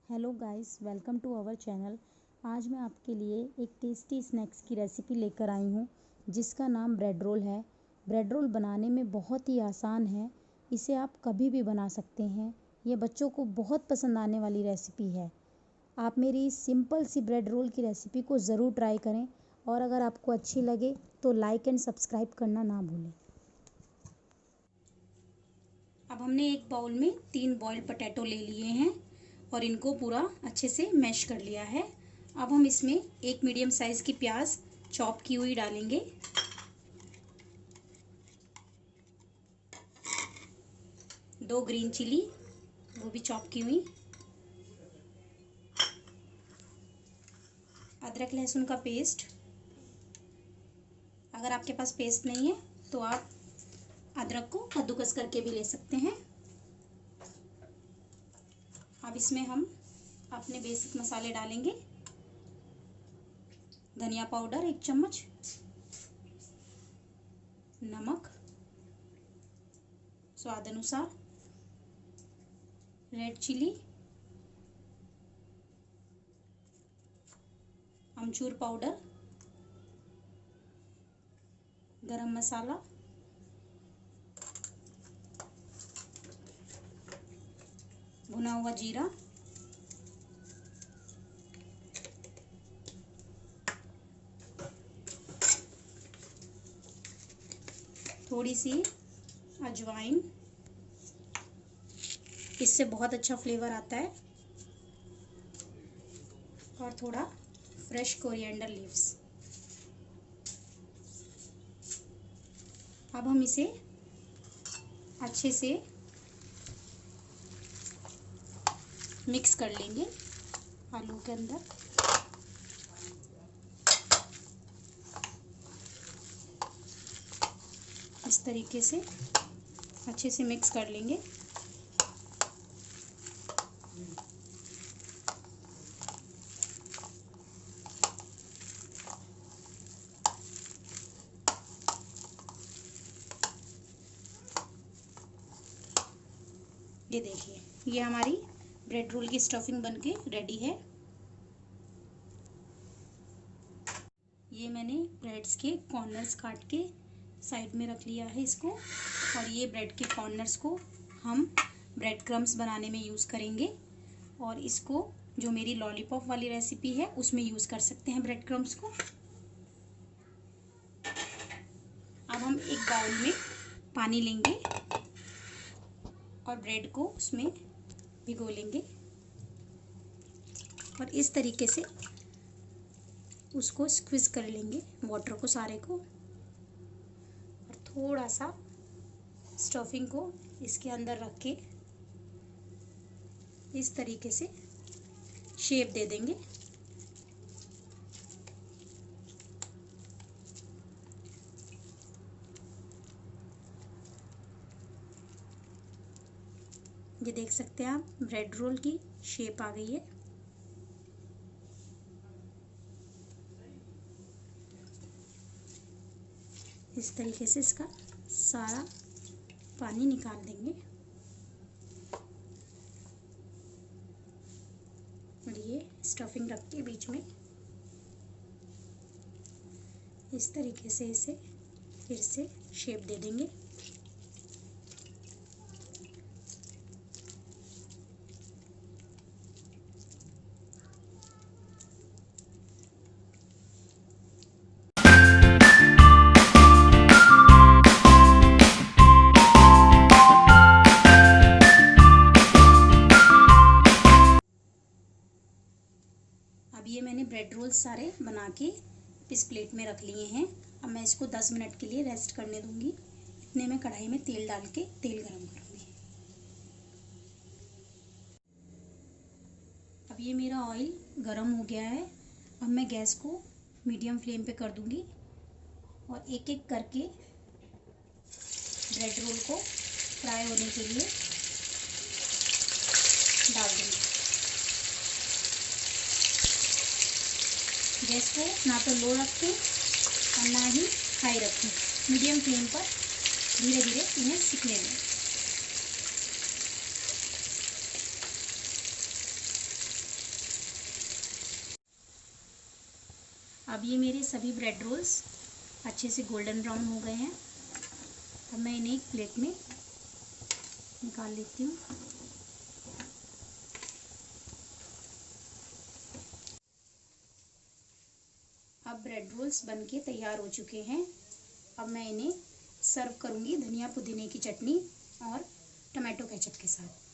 Hello guys, welcome to our channel. आज मैं आपके लिए एक टेस्टी स्नैक्स की रेसिपी लेकर आई हूँ जिसका नाम ब्रेड रोल है। ब्रेड रोल बनाने में बहुत ही आसान है। इसे आप कभी भी बना सकते हैं। ये बच्चों को बहुत पसंद आने वाली रेसिपी है। आप मेरी इस सिंपल सी ब्रेड रोल की रेसिपी को ज़रूर ट्राई करें और अगर आपको अच्छी लगे तो लाइक एंड सब्सक्राइब करना ना भूलें। अब हमने एक बाउल में 3 बॉइल्ड पोटैटो ले लिए हैं और इनको पूरा अच्छे से मैश कर लिया है। अब हम इसमें एक मीडियम साइज़ की प्याज चॉप की हुई डालेंगे, 2 ग्रीन चिली वो भी चॉप की हुई, अदरक लहसुन का पेस्ट। अगर आपके पास पेस्ट नहीं है तो आप अदरक को कद्दूकस करके भी ले सकते हैं। अब इसमें हम अपने बेसिक मसाले डालेंगे। धनिया पाउडर 1 चम्मच, नमक स्वाद अनुसार, रेड चिली, अमचूर पाउडर, गरम मसाला, भुना हुआ जीरा, थोड़ी सी अजवाइन, इससे बहुत अच्छा फ्लेवर आता है, और थोड़ा फ्रेश कोरिएंडर लीव्स। अब हम इसे अच्छे से मिक्स कर लेंगे आलू के अंदर। इस तरीके से अच्छे से मिक्स कर लेंगे। ये देखिए, ये हमारी ब्रेड रोल की स्टफिंग बनके रेडी है। ये मैंने ब्रेड्स के कॉर्नर्स काट के साइड में रख लिया है इसको, और ये ब्रेड के कॉर्नर्स को हम ब्रेड क्रम्स बनाने में यूज़ करेंगे, और इसको जो मेरी लॉलीपॉप वाली रेसिपी है उसमें यूज़ कर सकते हैं ब्रेड क्रम्स को। अब हम एक बाउल में पानी लेंगे और ब्रेड को उसमें भिगो लेंगे और इस तरीके से उसको स्क्विज कर लेंगे, वाटर को सारे को, और थोड़ा सा स्टफिंग को इसके अंदर रख के इस तरीके से शेप दे देंगे। ये देख सकते हैं आप, ब्रेड रोल की शेप आ गई है। इस तरीके से इसका सारा पानी निकाल देंगे और ये स्टफिंग रख के बीच में इस तरीके से इसे फिर से शेप दे देंगे। अब ये मैंने ब्रेड रोल्स सारे बना के इस प्लेट में रख लिए हैं। अब मैं इसको 10 मिनट के लिए रेस्ट करने दूंगी। इतने में कढ़ाई में तेल डाल के तेल गरम करूंगी। अब ये मेरा ऑयल गरम हो गया है। अब मैं गैस को मीडियम फ्लेम पे कर दूंगी और एक एक करके ब्रेड रोल को फ्राई होने के लिए डाल दूंगी। गैस को ना तो लो रखें और ना ही हाई रखें, मीडियम फ्लेम पर धीरे धीरे इन्हें सिकने दें। अब ये मेरे सभी ब्रेड रोल्स अच्छे से गोल्डन ब्राउन हो गए हैं। अब मैं इन्हें एक प्लेट में निकाल लेती हूँ। अब ब्रेड रोल्स बनके तैयार हो चुके हैं। अब मैं इन्हें सर्व करूँगी धनिया पुदीने की चटनी और टमाटो केचप के साथ।